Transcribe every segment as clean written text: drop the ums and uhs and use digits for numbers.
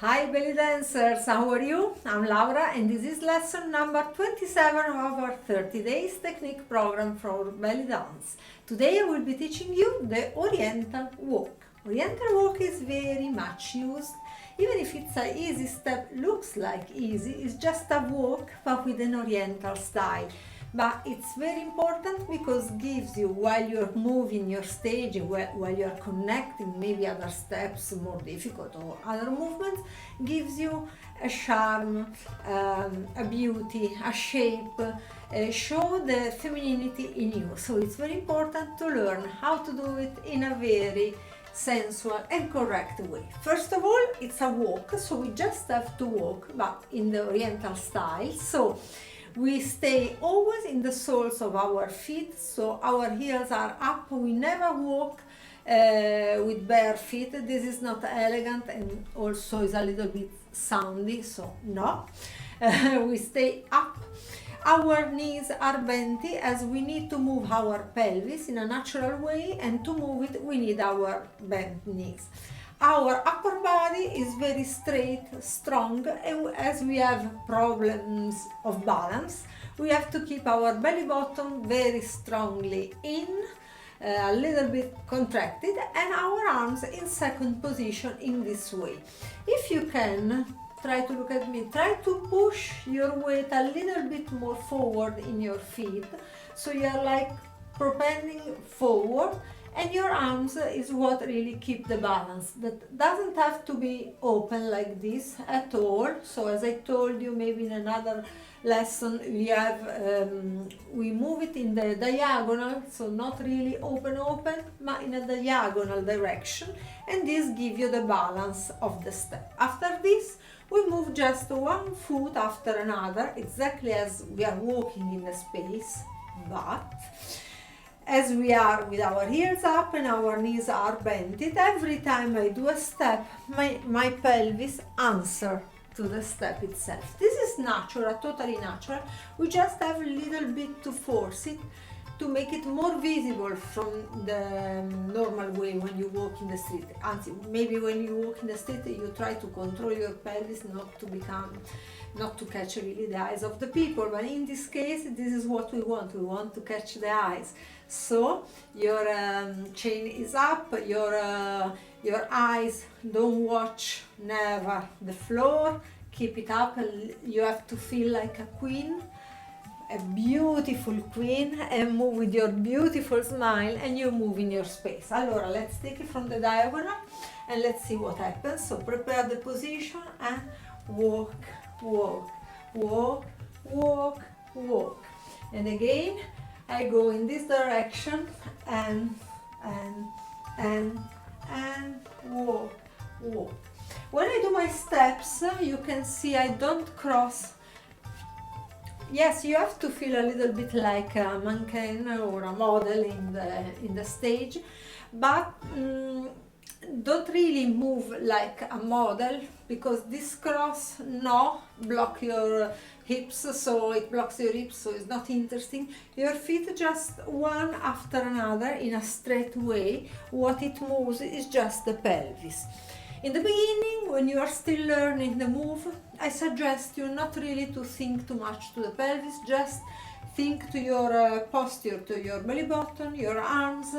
Hi belly dancers, how are you? I'm Laura and this is lesson number 27 of our 30 days technique program for belly dance. Today I will be teaching you the Oriental walk. Oriental walk is very much used, even if it's an easy step, looks like easy, it's just a walk but with an Oriental style. But it's very important because gives you, while you're moving your stage, while you're connecting maybe other steps more difficult or other movements, gives you a charm, a beauty, a shape, show the femininity in you. So it's very important to learn how to do it in a very sensual and correct way. First of all, it's a walk, so we just have to walk, but in the Oriental style. So we stay always in the soles of our feet, so our heels are up. We never walk with bare feet. This is not elegant and also is a little bit soundy, so no. We stay up. Our knees are bent as we need to move our pelvis in a natural way, and to move it we need our bent knees. Our upper body is very straight, strong, and as we have problems of balance, we have to keep our belly button very strongly in, a little bit contracted, and our arms in second position in this way. If you can, try to look at me, try to push your weight a little bit more forward in your feet, so you're like propelling forward, and your arms is what really keep the balance. That doesn't have to be open like this at all. So as I told you, maybe in another lesson, we move it in the diagonal, so not really open, but in a diagonal direction, and this gives you the balance of the step. After this, we move just one foot after another, exactly as we are walking in the space, but as we are with our heels up and our knees are bent, every time I do a step, my pelvis answer to the step itself. This is natural, totally natural. We just have a little bit to force it, to make it more visible from the normal way when you walk in the street. Maybe when you walk in the street, you try to control your pelvis not to catch really the eyes of the people, but in this case, this is what we want to catch the eyes. So your chin is up, your eyes don't watch never the floor, keep it up. You have to feel like a queen, a beautiful queen, and move with your beautiful smile, and you move in your space. Allora, let's take it from the diagonal and let's see what happens. So prepare the position and walk, walk, walk, walk, walk. And again, I go in this direction and walk, walk. When I do my steps, you can see I don't cross. Yes, you have to feel a little bit like a mannequin or a model in the stage, but don't really move like a model, because this cross block your hips, so it blocks your hips, so it's not interesting. Your feet just one after another in a straight way. What it moves is just the pelvis. In the beginning, when you are still learning the move, I suggest you not really to think too much to the pelvis, just think to your posture, to your belly button, your arms,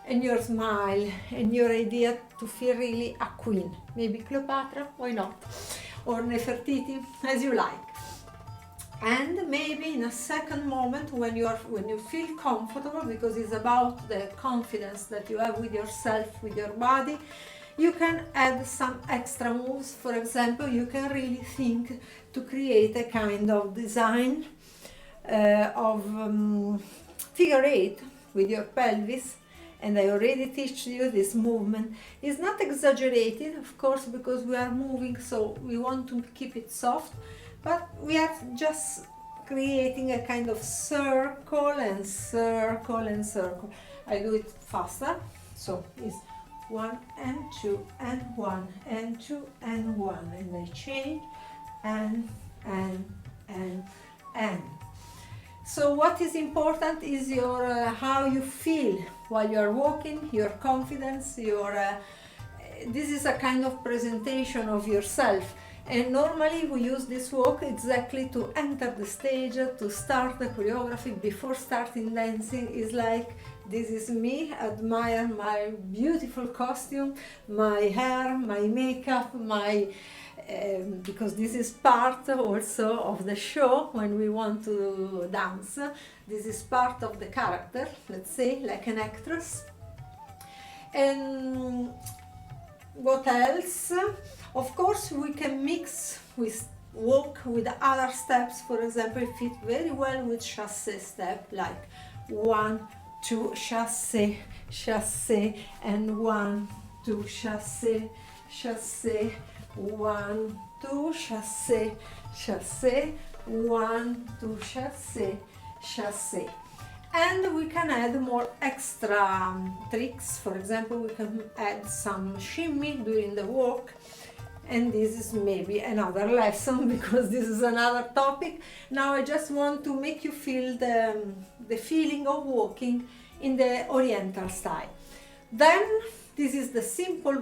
and your smile, and your idea to feel really a queen. Maybe Cleopatra, why not? Or Nefertiti, as you like. And maybe in a second moment, when you feel comfortable, because it's about the confidence that you have with yourself, with your body, you can add some extra moves. For example, you can really think to create a kind of design of figure eight with your pelvis. And I already teach you this movement. It's not exaggerated, of course, because we are moving, so we want to keep it soft, but we are just creating a kind of circle and circle and circle. I do it faster, so it's 1 and 2 and 1 and 2 and 1, and I change and. So what is important is your how you feel while you are walking, your confidence, your this is a kind of presentation of yourself. And normally we use this walk exactly to enter the stage, to start the choreography. Before starting dancing is like, this is me, admire my beautiful costume, my hair, my makeup, because this is part also of the show when we want to dance. This is part of the character, let's say, like an actress. And what else? Of course, we can mix with walk with other steps. For example, it fit very well with chassé step, like 1, 2, chassé, chassé, and 1, 2, chassé, chassé, 1, 2, chassé, chassé, 1, 2, chassé, chassé. And we can add more extra tricks. For example, we can add some shimmy during the walk. And this is maybe another lesson because this is another topic. Now I just want to make you feel the feeling of walking in the Oriental style. Then this is the simple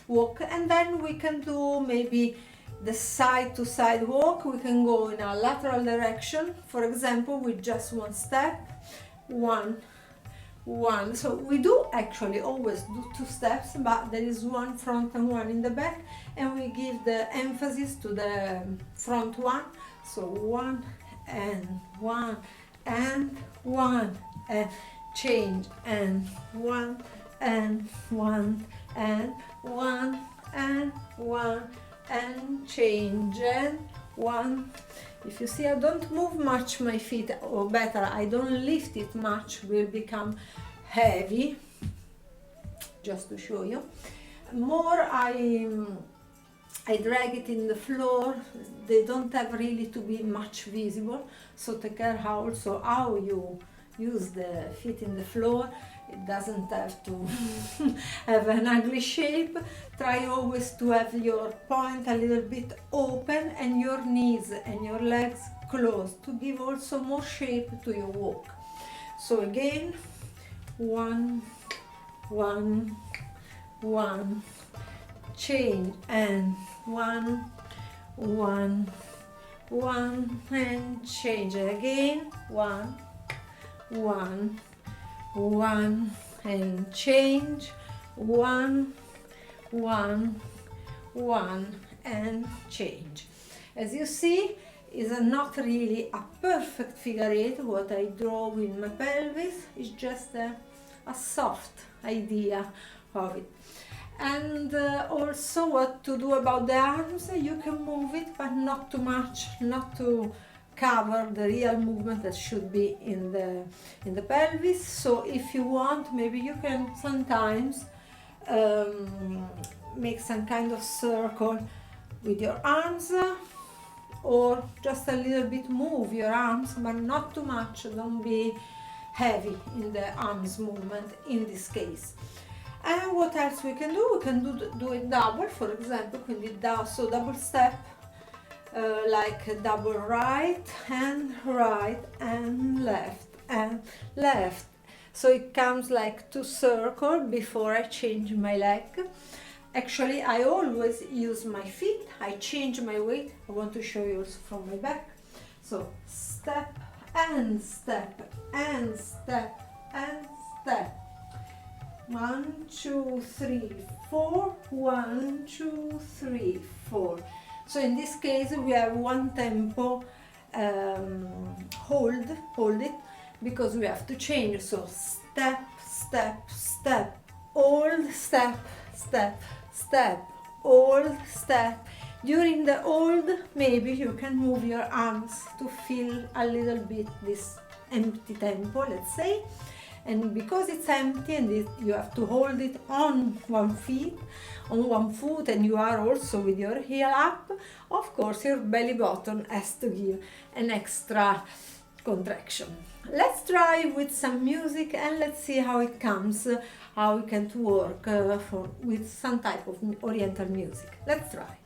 walk, and then we can do maybe the side to side walk. We can go in a lateral direction, for example, with just one step, 1, 1. So we do actually always do 2 steps, but there is 1 front and 1 in the back, and we give the emphasis to the front one. So 1 and 1 and 1 and change, and 1 and 1 and 1 and 1 and change, and 1. If you see, I don't move much my feet, or better, I don't lift it much, will become heavy, just to show you. More I drag it in the floor. They don't have really to be much visible, so take care also how you use the feet in the floor. It doesn't have to have an ugly shape. Try always to have your point a little bit open and your knees and your legs closed to give also more shape to your walk. So again, 1, 1, 1, change, and 1, 1, 1, and change again, 1, 1, 1, and change, 1, 1, 1, and change. As you see, is not really a perfect figure 8. What I draw with my pelvis is just a soft idea of it. And also what to do about the arms. You can move it, but not too much, not to cover the real movement that should be in the pelvis. So if you want, maybe you can sometimes make some kind of circle with your arms, or just a little bit move your arms, but not too much. Don't be heavy in the arms movement in this case. And what else we can do? We can do it double, for example, quindi double step, like double right and left. So it comes like 2 circles before I change my leg. Actually, I always use my feet. I change my weight. I want to show you also from my back. So step and step and step and step. 1, 2, 3, 4. 1, 2, 3, 4. So in this case we have 1 tempo. Hold it, because we have to change. So step, step, step, hold, step, step, step, hold, step. During the hold, maybe you can move your arms to feel a little bit this empty tempo, let's say. And because it's empty and you have to hold it on one foot, and you are also with your heel up, of course your belly button has to give an extra contraction. Let's try with some music and let's see how it comes, how we can work with some type of Oriental music. Let's try.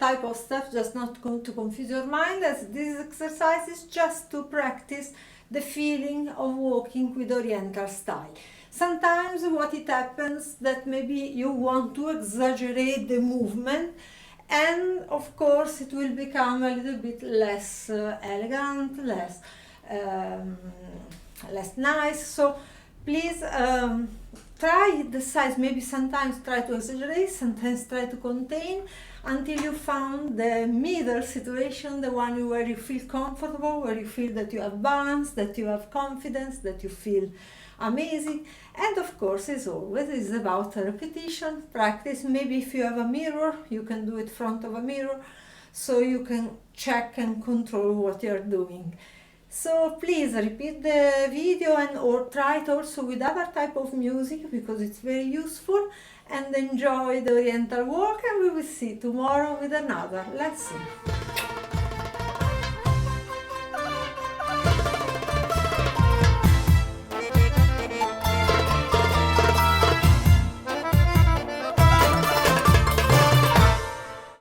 type of stuff, just not going to confuse your mind, as this exercise is just to practice the feeling of walking with Oriental style. Sometimes what it happens that maybe you want to exaggerate the movement, and of course it will become a little bit less elegant, less nice. So please try the size, maybe sometimes try to exaggerate, sometimes try to contain, until you found the middle situation, the one where you feel comfortable, where you feel that you have balance, that you have confidence, that you feel amazing. And of course, as always, it's about repetition, practice. Maybe if you have a mirror, you can do it in front of a mirror, so you can check and control what you're doing. So please repeat the video, and or try it also with other type of music, because it's very useful, and enjoy the Oriental walk, and we will see tomorrow with another lesson.